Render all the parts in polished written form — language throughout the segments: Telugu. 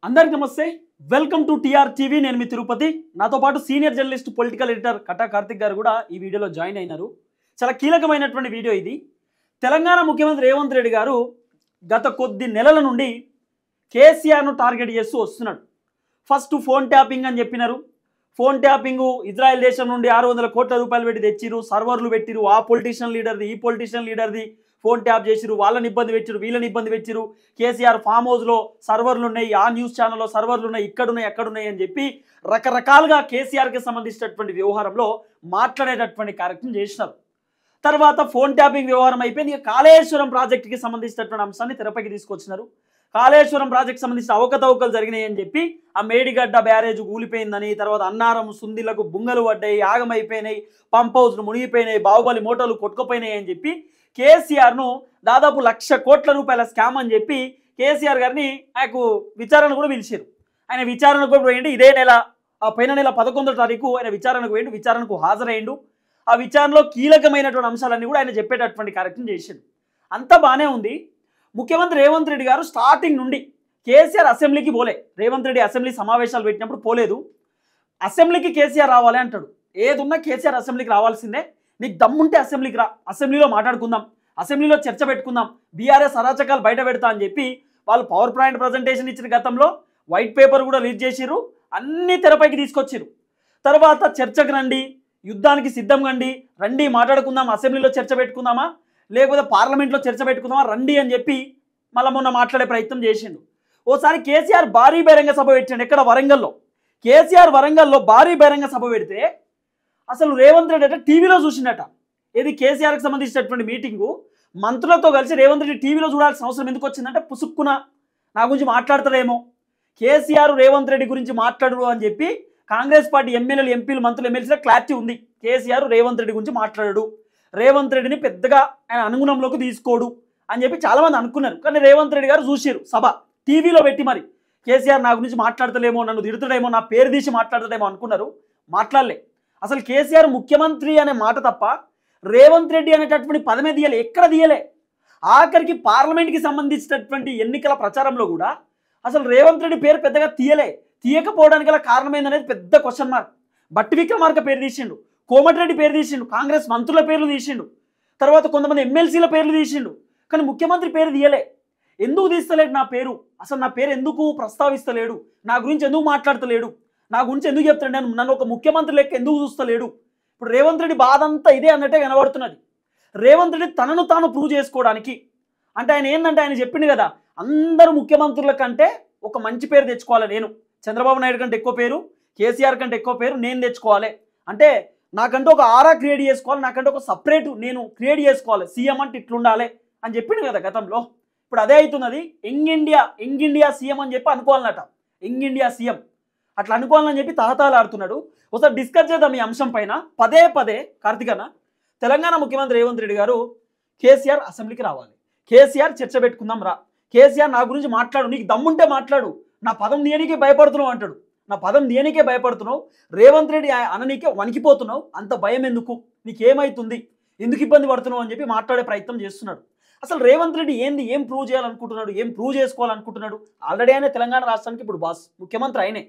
అందరికీ నమస్తే వెల్కమ్ టు టిఆర్ టీవీ నేను మీ తిరుపతి నాతో పాటు senior journalist political editor Katta Karthik garu కూడా ఈ వీడియోలో జాయిన్ అయినారు చాలా కీలకమైనటువంటి వీడియో ఇది తెలంగాణ ముఖ్యమంత్రి రేవంత్ రెడ్డి గారు గత కొద్ది నెలల నుండి కేసీఆర్ ను టార్గెట్ చేస్తూ వస్తున్నాడు ఫస్ట్ ఫోన్ ట్యాపింగ్ అని చెప్పినారు ఫోన్ ట్యాపింగ్ ఇజ్రాయెల్ దేశం నుండి 600 కోట్ల రూపాయలు పెట్టి తెచ్చిరు సర్వర్లు పెట్టిరు ఆ పొలిటిషియన్ లీడర్ది ఈ పొలిటిషియన్ లీడర్ది ఫోన్ ట్యాప్ చేసిరు వాళ్ళని ఇబ్బంది పెట్టిరు వీళ్ళని ఇబ్బంది పెట్టిరు కేసీఆర్ ఫామ్ హౌస్లో సర్వర్లు ఉన్నాయి ఆ న్యూస్ ఛానల్లో సర్వర్లు ఉన్నాయి ఇక్కడున్నాయి అక్కడున్నాయి అని చెప్పి రకరకాలుగా కేసీఆర్కి సంబంధించినటువంటి వ్యవహారంలో మాట్లాడేటటువంటి కార్యక్రమం చేసినారు తర్వాత ఫోన్ ట్యాపింగ్ వ్యవహారం అయిపోయింది కాళేశ్వరం ప్రాజెక్టుకి సంబంధించినటువంటి అంశాన్ని తెరపైకి తీసుకొచ్చినారు కాళేశ్వరం ప్రాజెక్ట్ సంబంధించిన అవకతవకలు జరిగినాయి అని చెప్పి ఆ మేడిగడ్డ బ్యారేజ్ కూలిపోయిందని తర్వాత అన్నారం సుందిలకు బుంగలు పడ్డాయి ఆగమైపోయినాయి పంప్ హౌస్లు మునిగిపోయినాయి బాహుబలి మోటార్లు కొట్టుకుపోయినాయి అని చెప్పి కేసీఆర్ను దాదాపు 1,00,000 కోట్ల రూపాయల స్కామ్ అని చెప్పి కేసీఆర్ గారిని ఆయనకు విచారణ కూడా పిలిచారు ఆయన విచారణకు కూడా పోయిండు ఇదే నెల పోయిన నెల 11వ తారీఖు ఆయన విచారణకు పోయిండు విచారణకు హాజరైండు ఆ విచారణలో కీలకమైనటువంటి అంశాలన్నీ కూడా ఆయన చెప్పేటటువంటి కార్యక్రమం చేశాడు అంతా బాగానే ఉంది ముఖ్యమంత్రి రేవంత్ రెడ్డి గారు స్టార్టింగ్ నుండి కేసీఆర్ అసెంబ్లీకి పోలే రేవంత్ రెడ్డి అసెంబ్లీ సమావేశాలు పెట్టినప్పుడు పోలేదు అసెంబ్లీకి కేసీఆర్ రావాలి అంటాడు ఏదున్నా కేసీఆర్ అసెంబ్లీకి రావాల్సిందే నీకు దమ్ముంటే అసెంబ్లీకి రా అసెంబ్లీలో మాట్లాడుకుందాం అసెంబ్లీలో చర్చ పెట్టుకుందాం బీఆర్ఎస్ అరాచకాలు బయట పెడతా అని చెప్పి వాళ్ళు పవర్ పాయింట్ ప్రజెంటేషన్ ఇచ్చిన గతంలో వైట్ పేపర్ కూడా రిలీజ్ చేసిర్రు అన్ని తెరపైకి తీసుకొచ్చిర్రు తర్వాత చర్చకు రండి యుద్ధానికి సిద్ధం రండి మాట్లాడుకుందాం అసెంబ్లీలో చర్చ పెట్టుకుందామా లేకపోతే పార్లమెంట్లో చర్చ పెట్టుకుందామా రండి అని చెప్పి మళ్ళీ మొన్న మాట్లాడే ప్రయత్నం చేసిండు ఓసారి కేసీఆర్ భారీ బహిరంగ సభ పెట్టాడు ఎక్కడ వరంగల్లో కేసీఆర్ వరంగల్లో భారీ బహిరంగ సభ పెడితే అసలు రేవంత్ రెడ్డి అంటే టీవీలో చూసిండట ఇది కేసీఆర్కి సంబంధించినటువంటి మీటింగు మంత్రులతో కలిసి రేవంత్ రెడ్డి టీవీలో చూడాల్సిన అవసరం ఎందుకు వచ్చిందంటే పుసుక్కున నా గురించి మాట్లాడతాడేమో కేసీఆర్ రేవంత్ రెడ్డి గురించి మాట్లాడరు అని చెప్పి కాంగ్రెస్ పార్టీ ఎమ్మెల్యేలు ఎంపీలు మంత్రులు ఎమ్మెల్సీలో క్లారిటీ ఉంది కేసీఆర్ రేవంత్ రెడ్డి గురించి మాట్లాడాడు రేవంత్ రెడ్డిని పెద్దగా ఆయన అనుగుణంలోకి తీసుకోడు అని చెప్పి చాలామంది అనుకున్నారు కానీ రేవంత్ రెడ్డి గారు చూసిరు సభ టీవీలో పెట్టి మరి కేసీఆర్ నా గురించి మాట్లాడతలేమో నన్ను తిడుతాడేమో నా పేరు తీసి మాట్లాడతాడేమో అనుకున్నారు మాట్లాడలే అసలు కేసీఆర్ ముఖ్యమంత్రి అనే మాట తప్ప రేవంత్ రెడ్డి అనేటటువంటి పదమే తీయలే ఎక్కడ తీయలే ఆఖరికి పార్లమెంట్కి సంబంధించినటువంటి ఎన్నికల ప్రచారంలో కూడా అసలు రేవంత్ రెడ్డి పేరు పెద్దగా తీయకపోవడానికి గల కారణం ఏందనేది పెద్ద క్వశ్చన్ మార్క్ బట్టి విక్రమార్క పేరు తీసిండు కోమటిరెడ్డి పేరు తీసిండు కాంగ్రెస్ మంత్రుల పేర్లు తీసిండు తర్వాత కొంతమంది ఎమ్మెల్సీల పేర్లు తీసిండు కానీ ముఖ్యమంత్రి పేరు తీయలే ఎందుకు తీస్తలేడు నా పేరు అసలు నా పేరు ఎందుకు ప్రస్తావిస్తలేడు నా గురించి ఎందుకు మాట్లాడతలేడు నా గురించి ఎందుకు చెప్తాడు నన్ను ఒక ముఖ్యమంత్రి లెక్క ఎందుకు చూస్తలేడు ఇప్పుడు రేవంత్ రెడ్డి బాధ అంతా ఇదే అన్నట్టే కనబడుతున్నది రేవంత్ రెడ్డి తనను తాను ప్రూవ్ చేసుకోవడానికి అంటే ఆయన ఏంటంటే ఆయన చెప్పిండు కదా అందరు ముఖ్యమంత్రుల కంటే ఒక మంచి పేరు తెచ్చుకోవాలి నేను చంద్రబాబు నాయుడు కంటే ఎక్కువ పేరు కేసీఆర్ కంటే ఎక్కువ పేరు నేను తెచ్చుకోవాలి అంటే నాకంటూ ఒక ఆరా క్రియేట్ చేసుకోవాలి నాకంటే ఒక సపరేట్ నేను క్రియేట్ చేసుకోవాలి సీఎం అంటే ఇట్లుండాలి అని చెప్పిండు కదా గతంలో ఇప్పుడు అదే అవుతున్నది యంగ్ ఇండియా సీఎం అని చెప్పి అనుకోవాలన్నట యంగ్ ఇండియా సీఎం అట్లా అనుకోవాలని చెప్పి తహతహలాడుతున్నాడు ఒకసారి డిస్కస్ చేద్దాం ఈ అంశం పైన పదే కార్తికన్న తెలంగాణ ముఖ్యమంత్రి రేవంత్ రెడ్డి గారు కేసీఆర్ అసెంబ్లీకి రావాలి కేసీఆర్ చర్చ పెట్టుకుందాం రా కేసీఆర్ నా గురించి మాట్లాడు నీకు దమ్ముంటే మాట్లాడు నా పదం తీయనికే భయపడుతున్నావు అంటాడు నా పదం తీయనికే భయపడుతున్నావు రేవంత్ రెడ్డి అననీకే వణికిపోతున్నావు అంత భయం ఎందుకు నీకేమవుతుంది ఎందుకు ఇబ్బంది పడుతున్నావు అని చెప్పి మాట్లాడే ప్రయత్నం చేస్తున్నాడు అసలు రేవంత్ రెడ్డి ఏం ప్రూవ్ చేయాలనుకుంటున్నాడు ఏం ప్రూవ్ చేసుకోవాలనుకుంటున్నాడు ఆల్రెడీ ఆయన తెలంగాణ రాష్ట్రానికి ఇప్పుడు బాస్ ముఖ్యమంత్రి ఆయనే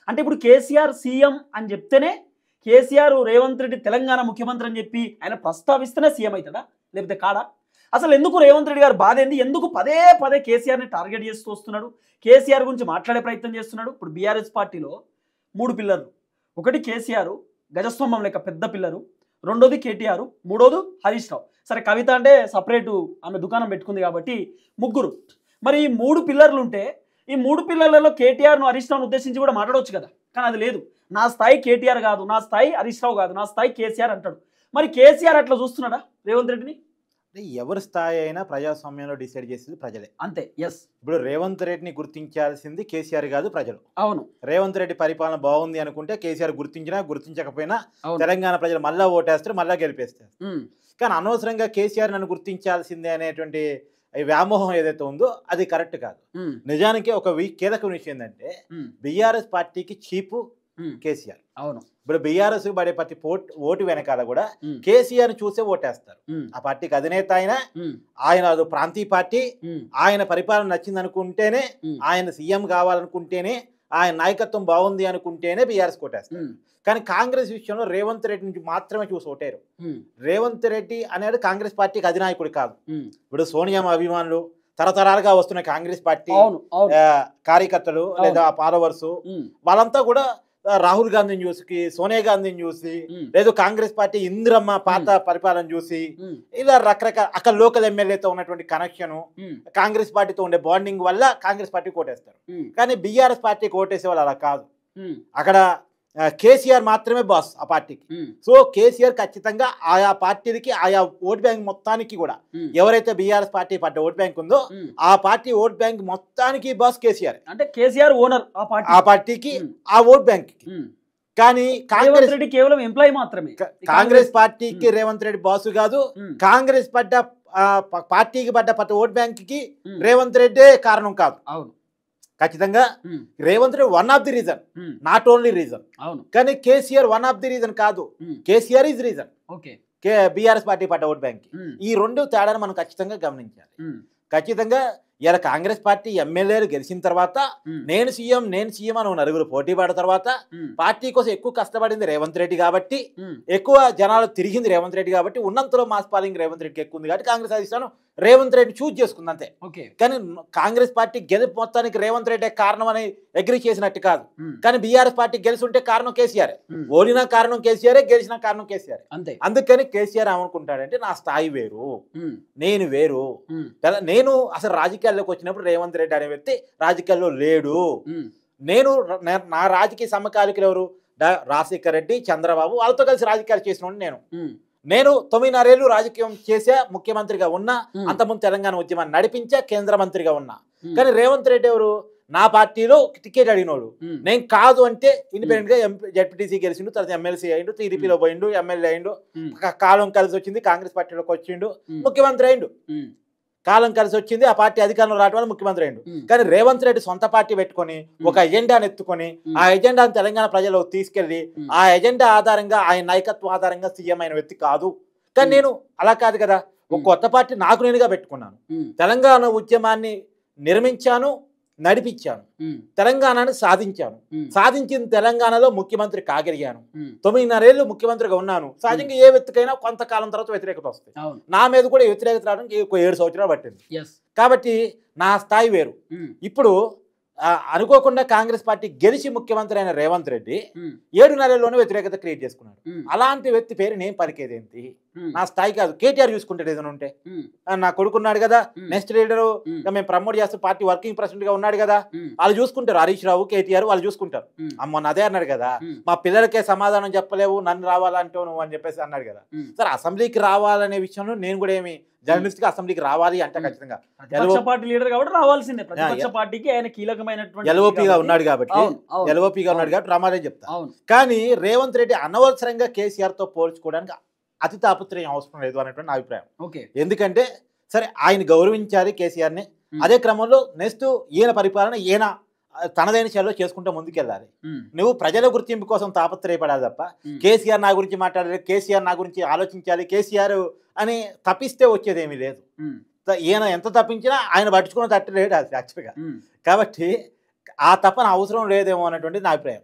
అంటే ఇప్పుడు కేసీఆర్ సీఎం అని చెప్తేనే కేసీఆర్ రేవంత్ రెడ్డి తెలంగాణ ముఖ్యమంత్రి అని చెప్పి ఆయన ప్రస్తావిస్తేనే సీఎం అవుతాడా లేకపోతే కాడా అసలు ఎందుకు రేవంత్ రెడ్డి గారు బాధ ఏంది ఎందుకు పదే కేసీఆర్ని టార్గెట్ చేస్తూ వస్తున్నాడు కేసీఆర్ గురించి మాట్లాడే ప్రయత్నం చేస్తున్నాడు ఇప్పుడు బీఆర్ఎస్ పార్టీలో 3 పిల్లర్లు ఒకటి కేసీఆర్ గజస్తంభం లెక్క పెద్ద పిల్లరు రెండోది కేటీఆర్ మూడోది హరీష్ రావు సరే కవిత అంటే సపరేటు ఆమె దుకాణం పెట్టుకుంది కాబట్టి ముగ్గురు మరి ఈ 3 పిల్లర్లు ఉంటే ఈ 3 పిల్లర్లలో కేటీఆర్ను హరీష్ రావును ఉద్దేశించి కూడా మాట్లాడవచ్చు కదా కానీ అది లేదు నా స్థాయి కేటీఆర్ కాదు నా స్థాయి హరీష్ రావు కాదు నా స్థాయి కేసీఆర్ అంటాడు మరి కేసీఆర్ అట్లా చూస్తున్నాడా రేవంత్ రెడ్డిని ఎవరి స్థాయి అయినా ప్రజాస్వామ్యంలో డిసైడ్ చేసేది ప్రజలే అంతే ఎస్ ఇప్పుడు రేవంత్ రెడ్డిని గుర్తించాల్సింది కేసీఆర్ కాదు ప్రజలు అవును రేవంత్ రెడ్డి పరిపాలన బాగుంది అనుకుంటే కేసీఆర్ గుర్తించినా గుర్తించకపోయినా తెలంగాణ ప్రజలు మళ్ళా ఓటేస్తారు మళ్ళా గెలిపేస్తారు కానీ అనవసరంగా కేసీఆర్ నన్ను గుర్తించాల్సిందే అనేటువంటి వ్యామోహం ఏదైతే ఉందో అది కరెక్ట్ కాదు నిజానికి ఒక కీలక విషయం ఏంటంటే బీఆర్ఎస్ పార్టీకి చీపు కేసీఆర్. అవును. ఇప్పుడు బీఆర్ఎస్ పడే ప్రతి ఓటు వెనకాల కూడా కేసీఆర్ చూసే ఓటేస్తారు. ఆ పార్టీకి అధినేత ఆయన అది ప్రాంతీయ పార్టీ, ఆయన పరిపాలన నచ్చింది అనుకుంటేనే, ఆయన సీఎం కావాలనుకుంటేనే, ఆయన నాయకత్వం బాగుంది అనుకుంటేనే బీఆర్ఎస్ ఓటేస్తారు. కానీ కాంగ్రెస్ విషయంలో రేవంత్ రెడ్డి నుంచి మాత్రమే చూసి ఓటేరు. రేవంత్ రెడ్డి అనేది కాంగ్రెస్ పార్టీకి అధినాయకుడు కాదు. ఇప్పుడు సోనియా అభిమానులు, తరతరాలుగా వస్తున్న కాంగ్రెస్ పార్టీ కార్యకర్తలు లేదా ఫాలోవర్స్ వాళ్ళంతా కూడా రాహుల్ గాంధీని చూసి, సోనియా గాంధీని చూసి, లేదు కాంగ్రెస్ పార్టీ ఇందిరమ్మ పాత పరిపాలన చూసి, ఇలా రకరకాల అక్కడ లోకల్ ఎమ్మెల్యేతో ఉన్నటువంటి కనెక్షన్, కాంగ్రెస్ పార్టీతో ఉండే బాండింగ్ వల్ల కాంగ్రెస్ పార్టీకి ఓటేస్తారు. కానీ బీఆర్ఎస్ పార్టీకి ఓటేసే వాళ్ళు అలా కాదు. అక్కడ కేసీఆర్ మాత్రమే బాస్ ఆ పార్టీకి. సో కేసీఆర్ ఖచ్చితంగా ఆయా పార్టీలకి, ఆయా ఓట్ బ్యాంక్ మొత్తానికి కూడా ఎవరైతే బీఆర్ఎస్ పార్టీ పడ్డ ఓట్ బ్యాంక్ ఉందో ఆ పార్టీ ఓట్ బ్యాంక్ మొత్తానికి బాస్ కేసీఆర్. అంటే కేసీఆర్ ఓనర్ ఆ పార్టీకి, ఆ ఓట్ బ్యాంక్ కి. కానీ కాంగ్రెస్ రెడ్డి కేవలం ఎంప్లాయీ మాత్రమే. కాంగ్రెస్ పార్టీకి రేవంత్ రెడ్డి బాసు కాదు. కాంగ్రెస్ పడ్డ పార్టీకి పడ్డ ప్రతి ఓట్ బ్యాంక్ కి రేవంత్ రెడ్డే కారణం కాదు. అవును, ఖచ్చితంగా Revanth Reddy one of the reason, not only reason. కానీ KCR one of the reason కాదు, KCR is reason. BRS party పడ్డ ఓట్ బ్యాంక్ ఈ రెండు తేడాను మనం ఖచ్చితంగా గమనించాలి. ఖచ్చితంగా ఇలా కాంగ్రెస్ పార్టీ ఎమ్మెల్యేలు గెలిచిన తర్వాత నేను సీఎం అని నలుగురు పోటీ పడిన తర్వాత పార్టీ కోసం ఎక్కువ కష్టపడింది రేవంత్ రెడ్డి కాబట్టి, ఎక్కువ జనాలు తిరిగింది రేవంత్ రెడ్డి కాబట్టి, ఉన్నంతలో మాస్ ఫాలోయింగ్ రేవంత్ రెడ్డికి ఎక్కువ ఉంది కాబట్టి కాంగ్రెస్ అధిష్టానం రేవంత్ రెడ్డి చూజ్ చేసుకుంది అంతే. కానీ కాంగ్రెస్ పార్టీ గెలుపు మొత్తానికి రేవంత్ రెడ్డి కారణం అని అగ్రీ చేసినట్టు కాదు. కానీ బీఆర్ఎస్ పార్టీ గెలిచుంటే కారణం కేసీఆర్, ఓడిన కారణం కేసీఆర్, గెలిచిన కారణం కేసీఆర్ అంతే. అందుకని కేసీఆర్ ఏమనుకుంటాడంటే నా స్థాయి వేరు, నేను వేరు. నేను అసలు రాజకీయాల్లోకి వచ్చినప్పుడు రేవంత్ రెడ్డి అనే వ్యక్తి రాజకీయాల్లో లేడు. నా రాజకీయ సమకాలికులు ఎవరు? రాజశేఖర్ రెడ్డి, చంద్రబాబు, వాళ్ళతో కలిసి రాజకీయాలు చేసిన నేను 9.5 ఏళ్ళు రాజకీయం చేసా, ముఖ్యమంత్రిగా ఉన్నా, అంతకుముందు తెలంగాణ ఉద్యమాన్ని నడిపించా, కేంద్ర మంత్రిగా ఉన్నా. కానీ రేవంత్ రెడ్డి ఎవరు? నా పార్టీలో టికెట్ అడిగినోడు. నేను కాదు అంటే ఇండిపెండెంట్ గా జడ్పీటీసీ గెలిచిండు, తర్వాత ఎమ్మెల్సీ అయిండు, టీడీపీలో పోయిండు, ఎమ్మెల్యే అయిండు, కాలం కలిసి వచ్చింది, కాంగ్రెస్ పార్టీలోకి వచ్చిండు, ముఖ్యమంత్రి అయిండు. కాలం కలిసి వచ్చింది, ఆ పార్టీ అధికారంలో రావడం వల్ల ముఖ్యమంత్రి అయిండు. కానీ రేవంత్ రెడ్డి సొంత పార్టీ పెట్టుకొని ఒక ఎజెండాను ఎత్తుకొని ఆ ఎజెండాను తెలంగాణ ప్రజలకు తీసుకెళ్లి ఆ ఎజెండా ఆధారంగా, ఆయన నాయకత్వం ఆధారంగా సీఎం అయిన వ్యక్తి కాదు. కానీ నేను అలా కాదు కదా, ఒక కొత్త పార్టీ నాకు నేనుగా పెట్టుకున్నాను, తెలంగాణ ఉద్యమాన్ని నిర్మించాను, నడిపించాను, తెలంగాణను సాధించాను, సాధించిన తెలంగాణలో ముఖ్యమంత్రి కాగలిగాను, 9.5 ఏళ్ళు ముఖ్యమంత్రిగా ఉన్నాను. సహజంగా ఏ వ్యక్తికైనా కొంతకాలం తర్వాత వ్యతిరేకత వస్తుంది. నా మీద కూడా వ్యతిరేకత రావడానికి 7 సంవత్సరాలు పట్టింది. కాబట్టి నా స్థాయి వేరు. ఇప్పుడు అనుకోకుండా కాంగ్రెస్ పార్టీ గెలిచి ముఖ్యమంత్రి అయిన రేవంత్ రెడ్డి 7.5 ఏళ్ళలోనే వ్యతిరేకత క్రియేట్ చేసుకున్నాడు. అలాంటి వ్యక్తి పేరు నేను పలికేదేంటి? నా స్థాయి కాదు. కేటీఆర్ చూసుకుంటాడు ఏదైనా ఉంటే, నా కొడుకున్నాడు కదా, నెక్స్ట్ లీడరు మేము ప్రమోట్ చేస్తూ పార్టీ వర్కింగ్ ప్రెసిడెంట్ గా ఉన్నాడు కదా, వాళ్ళు చూసుకుంటారు. హరీష్ రావు, కేటీఆర్ వాళ్ళు చూసుకుంటారు. మొన్న అదే అన్నాడు కదా, మా పిల్లలకే సమాధానం చెప్పలేవు, నన్ను రావాలంటావు నువ్వు అని చెప్పేసి అన్నాడు కదా. సరే, అసెంబ్లీకి రావాలనే విషయంలో నేను కూడా ఏమి జర్నలిస్ట్ గా అసెంబ్లీకి రావాలి అంటే ఖచ్చితంగా పార్టీ లీడర్ కాబట్టి రావాల్సిందే. ప్రతిపక్ష పార్టీకి ఆయన కీలకమైనటువంటి ఎల్ఓపిగా ఉన్నాడు కాబట్టి రామాలే చెప్తా. కానీ రేవంత్ రెడ్డి అనవసరంగా కేసీఆర్ తో పోల్చుకోవడానికి అతి తాపత్రయం అవసరం లేదు అనేటువంటి నా అభిప్రాయం. ఎందుకంటే సరే, ఆయన గౌరవించాలి కేసీఆర్ ని. అదే క్రమంలో నెక్స్ట్ ఈయన పరిపాలన ఈయన తనదైన శైలిలో చేసుకుంటూ ముందుకెళ్ళాలి. నువ్వు ప్రజల గుర్తింపు కోసం తాపత్రయపడాలి తప్ప కేసీఆర్ నా గురించి మాట్లాడాలి, కేసీఆర్ నా గురించి ఆలోచించాలి, కేసీఆర్ అని తప్పిస్తే వచ్చేదేమీ లేదు. ఈయన ఎంత తప్పించినా ఆయన పట్టించుకున్న తట్టు లేడు యాక్చువల్గా. కాబట్టి ఆ తప్పన అవసరం లేదేమో అనేటువంటి నా అభిప్రాయం.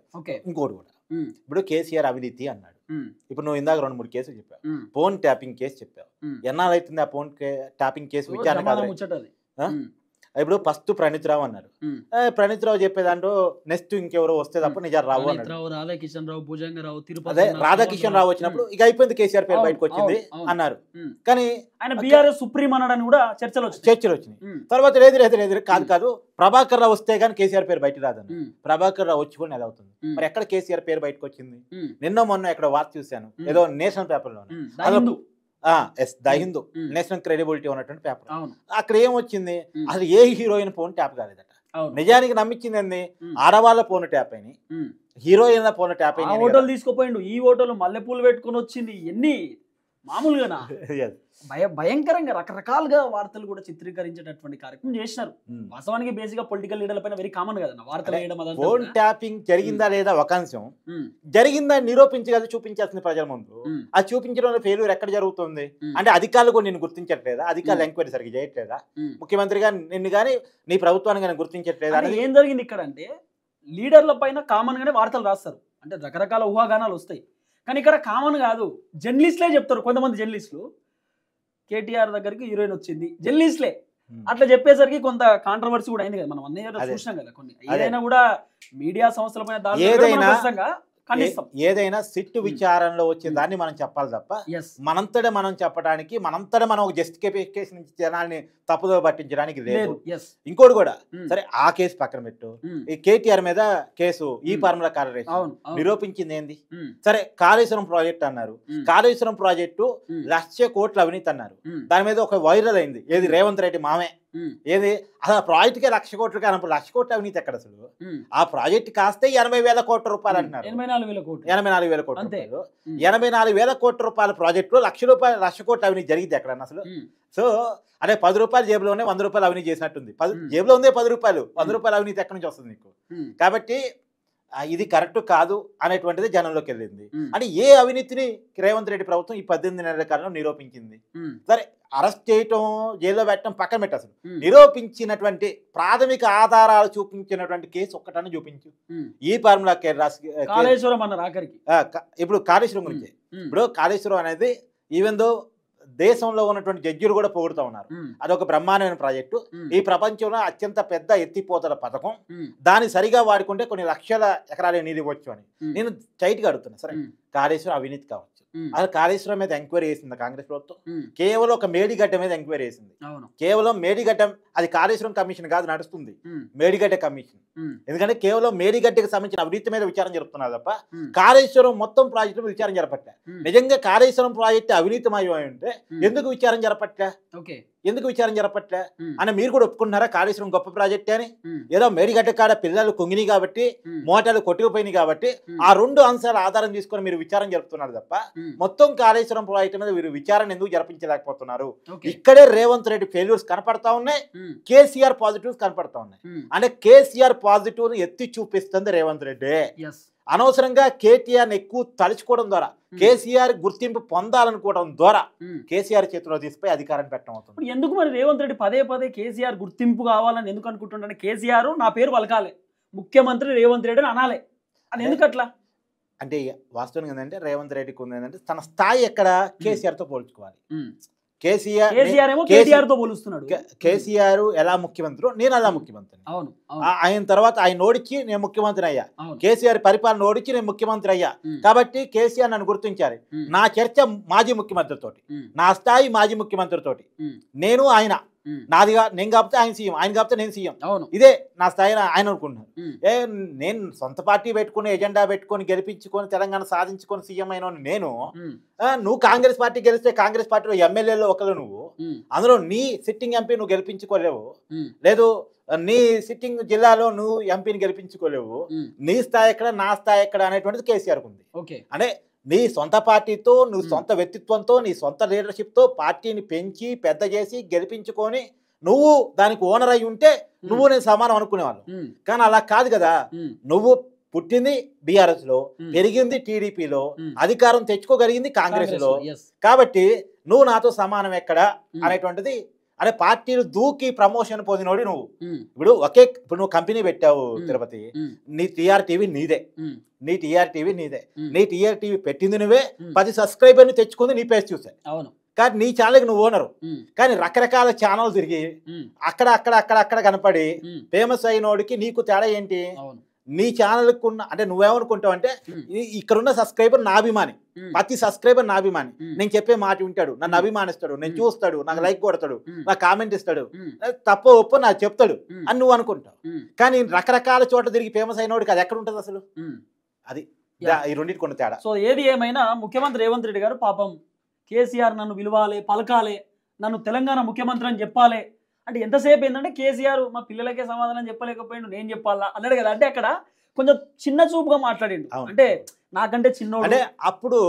ఇంకోటి కూడా, ఇప్పుడు కేసీఆర్ అవినీతి అన్నాడు. ఇప్పుడు నువ్వు ఇందాక 2-3 కేసులు చెప్పావు. ఫోన్ ట్యాపింగ్ కేసు చెప్పావు. ఎన్నాళ్ళైతుంది ఆ ఫోన్ ట్యాపింగ్ కేసు విచారణ కాదు. ఇప్పుడు ఫస్ట్ ప్రణీత్ రావు అన్నారు. ప్రణీత్ రావు చెప్పేదాంట్లో నెక్స్ట్ ఇంకెవరో వస్తే తప్ప నిజాలు రావు అన్నారు. అదే రాధాకిషన్ రావు వచ్చినప్పుడు ఇక అయిపోయింది, కేసీఆర్ పేరు బయటకు వచ్చింది అన్నారు. కానీ ఆయన బీఆర్ఎస్ సుప్రీం అన్నాడని కూడా చర్చలు వచ్చినాయి. తర్వాత లేదు కాదు, ప్రభాకర్ రావు వస్తే గానీ కేసీఆర్ పేరు బయట రాదని. ప్రభాకర్ రావు వచ్చి కూడా నెల అవుతుంది. మరి ఎక్కడ కేసీఆర్ పేరు బయటకు వచ్చింది? నిన్న మొన్న ఎక్కడ వార్త చూశాను, ఏదో నేషనల్ పేపర్ లో, ద హిందూ, నేషనల్ క్రెడిబిలిటీ ఉన్నటువంటి పేపర్. అక్కడ ఏమొచ్చింది, అసలు ఏ హీరోయిన్ ఫోన్ ట్యాప్ కాలేదట. నిజానికి నమ్మించింది ఏంది, ఆడవాళ్ళ ఫోన్ ట్యాప్ అయినాయి, హీరోయిన్ ఫోన్ ట్యాప్ అయినాయి. హోటల్ తీసుకుపోయిండు, ఈ హోటల్ మల్లెపూలు పెట్టుకుని వచ్చింది, ఎన్ని మామూలుగానా Yes. భయంకరంగా రకరకాలుగా వార్తలు కూడా చిత్రీకరించేటటువంటి కార్యక్రమం చేసినారు. Hmm. వాస్తవానికి బేసిక్ గా పొలిటికల్ లీడర్ల పైన వెరీ కామన్ కదా వార్తలు వేయడం అదంతా ఫోన్ కూడా. ట్యాపింగ్ జరిగిందా లేదా ఒక అంశం, ఉమ్, జరిగిందని నిరూపించగల చూపించాల్సింది ప్రజల ముందు. ఉమ్, ఆ చూపించడంలో ఫెయిల్యూర్ ఎక్కడ జరుగుతుంది ఉమ్, అంటే అధికారులు కూడా నేను గుర్తించట్లేదా, అధికారులు ఎంక్వైరీ సరిగ్గా చేయట్లేదా, ఉమ్. ముఖ్యమంత్రిగా నిన్ను కానీ నీ ప్రభుత్వాన్ని కానీ గుర్తించట్లేదా అంటే అనేది ఏం జరిగింది ఇక్కడ అంటే లీడర్ల పైన కామన్ గానే వార్తలు రాస్తారు, అంటే రకరకాల ఊహాగానాలు వస్తాయి. కానీ ఇక్కడ కామన్ కాదు, జర్నలిస్ట్లే చెప్తారు. కొంతమంది జర్నలిస్టులు కేటీఆర్ దగ్గరికి హీరోయిన్ వచ్చింది, జర్నలిస్ట్లే అట్లా చెప్పేసరికి కొంత కాంట్రవర్సీ కూడా అయింది కదా, మనం అన్నీ అదే. చూసినాం కదా. కొన్ని ఏదైనా కూడా మీడియా సంస్థల పైన దాడులు ఏదైనా- కూడా మనం ఖచ్చితంగా ఖండిస్తాం. ఏదైనా సిట్టు విచారణలో వచ్చే దాన్ని మనం చెప్పాలి తప్ప Yes. మనంతట మనం చెప్పడానికి మనంతట మనం ఒక జస్టిఫికేషన్ ఇచ్చి జనాల్ని తప్పుదో పట్టించడానికి లేదు. లేదు. Yes. ఇంకోటి కూడా ఉమ్, సరే ఆ కేసు పక్కన పెట్టు, ఉమ్, ఈ కేటీఆర్ మీద కేసు ఈ ఉమ్. ఫార్ములా కార్పొరేషన్ అవును, అవును. నిరూపించింది ఏంది? ఉమ్, సరే కాళేశ్వరం ప్రాజెక్ట్ అన్నారు, ఉమ్, కాళేశ్వరం ప్రాజెక్టు ఉమ్, 1,00,000 కోట్ల అవినీతి అన్నారు. ఉమ్, దాని మీద ఒక వైరల్ అయింది, ఏది రేవంత్ రెడ్డి మామే, ఉమ్, ఏది అసలు ఆ ప్రాజెక్టుకే 1,00,000 కోట్లు కానప్పుడు 1,00,000 కోట్ల అవినీతి ఎక్కడ అసలు? ఉమ్. ఆ ప్రాజెక్ట్ కాస్తే 80,000 కోట్ల రూపాయలు అంటున్నారు. 84,000 కోట్లు. 84,000 కోట్ల అంతే. రూపాయలు. ఉమ్, 84,000 కోట్ల రూపాయల ప్రాజెక్టులో 1,00,000 కోట్ల అవినీతి జరిగింది ఎక్కడన్నా అసలు? ఉమ్, సో అదే 10 రూపాయలు జేబులోనే 100 రూపాయలు అవినీతి చేసినట్టుంది. ఉమ్. జేబులో ఉందే 10 రూపాయలు, 100 రూపాయల అవినీతి ఎక్కడి నుంచి వస్తుంది నీకు? ఉమ్, కాబట్టి ఇది కరెక్ట్ కాదు అనేటువంటిది జనంలోకి వెళ్ళింది. ఉమ్, అంటే ఏ అవినీతిని రేవంత్ రెడ్డి ప్రభుత్వం ఈ 18 నెలల కాలంలో నిరూపించింది? ఉమ్, సరే అరెస్ట్ చేయటం, జైల్లో పెట్టడం పక్కన పెట్ట, అసలు ఉమ్, నిరూపించినటువంటి ప్రాథమిక ఆధారాలు చూపించినటువంటి కేసు ఒక్కటని చూపించు. ఉమ్. ఈ ఫార్ములా కాళేశ్వరం అన్నారు ఆఖరికి. ఇప్పుడు కాళేశ్వరం గురించి, ఉమ్, ఇప్పుడు కాళేశ్వరం అనేది ఈవెన్ దో దేశంలో ఉన్నటువంటి జడ్జిలు కూడా పొగుడుతూ ఉన్నారు, ఉమ్, అదొక బ్రహ్మాండమైన ప్రాజెక్టు, ఉమ్, ఈ ప్రపంచంలో అత్యంత పెద్ద ఎత్తిపోతల పథకం, ఉమ్, దాన్ని సరిగా వాడుకుంటే కొన్ని లక్షల ఎకరాల నీరు ఇవ్వచ్చు అని. ఉమ్, నేను టైట్గా అడుగుతున్నా, సరే ఉమ్, కాళేశ్వరం అవినీతి కావచ్చు, ఉమ్, అసలు కాళేశ్వరం మీద ఎంక్వైరీ చేసింది కాంగ్రెస్ ప్రభుత్వం? ఉమ్. కేవలం ఒక మేడిగడ్డ మీద ఎంక్వైరీ చేసింది. అవును. కేవలం మేడిగడ్డ, అది కాళేశ్వరం కమిషన్ కాదు నడుస్తుంది, ఉమ్, మేడిగడ్డ కమిషన్. ఉమ్, ఎందుకంటే కేవలం మేడిగడ్డకి సంబంధించిన అవినీతి మీద విచారణ జరుపుతున్నారు తప్ప ఉమ్, కాళేశ్వరం మొత్తం ప్రాజెక్టు మీద విచారణ జరపట్లే. ఉమ్, నిజంగా కాళేశ్వరం ప్రాజెక్టు అవినీతిమయం ఉంటే ఉమ్. ఎందుకు విచారణ జరపట్లే? ఓకే. ఎందుకు విచారణ జరపట్లే ఉమ్, అని మీరు కూడా ఒప్పుకుంటున్నారా? కాళేశ్వరం గొప్ప ప్రాజెక్టే అని. ఉమ్, ఏదో మేడిగడ్డ కాడ పిల్లలు కుంగిని కాబట్టి, ఉమ్, మోటార్లు కొట్టుకుపోయినాయి కాబట్టి ఉమ్, ఆ 2 అంశాల ఆధారం తీసుకొని మీరు విచారణ జరుపుతున్నారు తప్ప ఉమ్. మొత్తం కాళేశ్వరం ప్రాజెక్టు మీద మీరు విచారణ ఎందుకు జరిపించలేకపోతున్నారు? ఓకే. ఇక్కడే రేవంత్ రెడ్డి ఫెయిల్యూర్స్ కనపడతా ఉన్నాయి, ఉమ్, కేసీఆర్ పాజిటివ్స్ కనపడతా ఉన్నాయి. ఉమ్. అంటే కేసీఆర్ పాజిటివ్ ని ఎత్తి చూపిస్తుంది రేవంత్ రెడ్డి. Yes. అనవసరంగా కేటీఆర్ ఎక్కువ తలుచుకోవడం ద్వారా, కేసీఆర్ గుర్తింపు పొందాలనుకోవడం ద్వారా ఉమ్. కేసీఆర్ చేతిలో తీసిపోయి అధికారాన్ని పెట్టడం అవుతుంది. ఇప్పుడు ఎందుకు మరి రేవంత్ రెడ్డి పదే పదే కేసీఆర్ గుర్తింపు కావాలని ఎందుకు అనుకుంటుంటే, కేసీఆర్ నా పేరు పలకాలి, ముఖ్యమంత్రి రేవంత్ రెడ్డి అని అనాలి అని ఎందుకు అట్లా? అంటే వాస్తవం ఏంటంటే రేవంత్ రెడ్డికి ఉంది ఏంటంటే తన స్థాయి ఎక్కడ కేసీఆర్ తో పోల్చుకోవాలి. ఉమ్. కేసీఆర్ ఏమో కేటీఆర్ తో పోలుస్తున్నాడు. కేసీఆర్ ఎలా ముఖ్యమంత్రి నేను అలా ముఖ్యమంత్రి. అవును, అవును, ఆయన తర్వాత ఆయన ఓడించి నేను ముఖ్యమంత్రి అయ్యా, అవును. కేసీఆర్ పరిపాలన ఓడించి నేను ముఖ్యమంత్రి అయ్యా. ఉమ్, కాబట్టి కేసీఆర్ నన్ను గుర్తించాలి. ఉమ్, నా చర్చ మాజీ ముఖ్యమంత్రితోటి, ఉమ్, నా స్థాయి మాజీ ముఖ్యమంత్రితోటి, ఉమ్, నేను ఆయన, ఉమ్. నాదిగా నేను కాకపోతే ఆయన సీఎం, ఆయన కాకపోతే నేను సీఎం, అవును. ఇదే నా స్థాయి ఆయన అనుకుంటున్నాను. ఉమ్, నేను సొంత పార్టీ పెట్టుకుని ఎజెండా పెట్టుకొని గెలిపించుకొని తెలంగాణ సాధించుకొని సీఎం అయిన నేను, ఉమ్, నువ్వు కాంగ్రెస్ పార్టీ గెలిస్తే కాంగ్రెస్ పార్టీలో ఎమ్మెల్యేలో ఒకరు నువ్వు, ఉమ్, అందులో నీ సిట్టింగ్ ఎంపీ నువ్వు గెలిపించుకోలేవు, ఉమ్, లేదు నీ సిట్టింగ్ జిల్లాలో నువ్వు ఎంపీని గెలిపించుకోలేవు, ఉమ్. నీ స్థాయి ఎక్కడ నా స్థాయి ఎక్కడ అనేటువంటిది కేసీఆర్కి ఉంది. ఓకే. అంటే నీ సొంత పార్టీతో, నువ్వు సొంత వ్యక్తిత్వంతో, నీ సొంత లీడర్షిప్తో పార్టీని పెంచి పెద్ద చేసి గెలిపించుకొని నువ్వు దానికి ఓనర్ అయి ఉంటే నువ్వు నేను సమానం అనుకునేవాళ్ళు. ఉమ్, కానీ అలా కాదు కదా. ఉమ్, నువ్వు పుట్టింది బీఆర్ఎస్ లో, ఉమ్. పెరిగింది టీడీపీలో, ఉమ్. అధికారం తెచ్చుకోగలిగింది కాంగ్రెస్ లో. Yes. కాబట్టి నువ్వు నాతో సమానం ఎక్కడ ఉమ్. అనేటువంటిది, అంటే పార్టీలు దూకి ప్రమోషన్ పొందినోడి నువ్వు. ఉమ్, ఇప్పుడు నువ్వు కంపెనీ పెట్టావు తిరుపతి, ఉమ్, నీ టీఆర్ టీవీ నీదే, ఉమ్, నీ టీఆర్ టీవీ నీదే, ఉమ్. నీ టీఆర్ టీవీ పెట్టింది నువ్వే, ఉమ్. 10 సబ్స్క్రైబర్ని తెచ్చుకుంది నీ పేజ్ చూసే. అవును. కానీ నీ ఛానల్కి నువ్వు ఓనరు. ఉమ్, కానీ రకరకాల ఛానల్ తిరిగి ఉమ్, అక్కడ అక్కడ అక్కడ అక్కడ కనపడి ఉమ్. ఫేమస్ అయినోడికి నీకు తేడా ఏంటి? అవును. నీ ఛానల్కి ఉన్న, అంటే నువ్వేమనుకుంటావు అంటే ఉమ్. ఇక్కడున్న సబ్స్క్రైబర్ నా అభిమాని, ఉమ్, ప్రతి సబ్స్క్రైబర్ నా అభిమాని, ఉమ్. నేను చెప్పే మాట వింటాడు, నన్ను ఉమ్. అభిమానిస్తాడు, నేను ఉమ్. చూస్తాడు, నాకు ఉమ్. లైక్ కొడతాడు, ఉమ్, నాకు కామెంట్ ఇస్తాడు, ఉమ్, తప్పో ఒప్పో నాకు చెప్తాడు ఉమ్, అని నువ్వు అనుకుంటావు. ఉమ్, కానీ రకరకాల చోట తిరిగి ఫేమస్ అయినోడికి అది ఎక్కడ ఉంటుంది అసలు? ఉమ్. అది Yeah. ఈ రెండింటి కొన్ని తేడా. సో ఏది ఏమైనా ముఖ్యమంత్రి రేవంత్ రెడ్డి గారు పాపం కేసీఆర్ నన్ను పిలవాలి, పలకాలి, నన్ను తెలంగాణ ముఖ్యమంత్రి అని చెప్పాలి అంటే ఎంతసేపు ఏంటంటే కేసీఆర్ మా పిల్లలకే సమాధానం చెప్పలేకపోయాడు, నేను చెప్పాలా అన్నాడు కదా. అంటే అక్కడ కొంచెం చిన్న చూపుగా మాట్లాడిండు. అవును. అంటే నాకంటే చిన్నోడు. అంటే అప్పుడు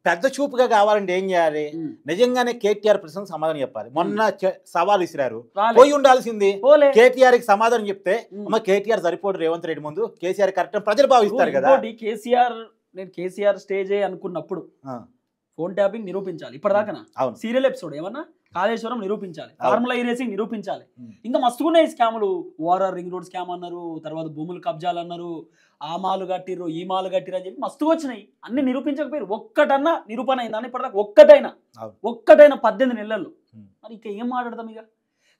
పెద్ద చూపుగా కావాలంటే ఏం చేయాలి? నిజంగానే కేటీఆర్ ప్రశ్నకు సమాధానం చెప్పాలి. మొన్న సవాల్ విసిరారు, పోయి ఉండాల్సింది. కేటీఆర్ కి సమాధానం చెప్తే అమ్మ కేటీఆర్ సరిపోడు రేవంత్ రెడ్డి ముందు, కేసీఆర్ కరెక్ట్ ప్రజలు భావిస్తారు కదా. కేసీఆర్ స్టేజ్ అనుకున్నప్పుడు ఫోన్ ట్యాపింగ్ నిరూపించాలి. ఇప్పటిదాకా సీరియల్ ఎపిసోడ్ ఏమన్నా కాళేశ్వరం నిరూపించాలి, ఫార్ములా రేసింగ్ నిరూపించాలి. ఇంకా మస్తుగున్నాయి స్కాములు. ఓఆర్ఆర్ రింగ్ రోడ్ స్కామ్ అన్నారు, తర్వాత భూములు కబ్జాలు అన్నారు, ఆ మాలు కట్టిర్రు ఈ మాలు కట్టిర్రు అని చెప్పి మస్తుగా వచ్చినాయి. అన్ని నిరూపించకపోయారు. ఒక్కటన్నా నిరూపణ అయిందని ఇప్పటిదాకా ఒక్కటైనా 18 నెలల్లో. మరి ఇంకా ఏం మాట్లాడతాం ఇక?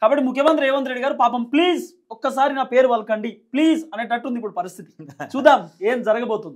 కాబట్టి ముఖ్యమంత్రి రేవంత్ రెడ్డి గారు పాపం ప్లీజ్ ఒక్కసారి నా పేరు వలకండి ప్లీజ్ అనేటట్టుంది ఇప్పుడు పరిస్థితి. చూద్దాం ఏం జరగబోతుందో.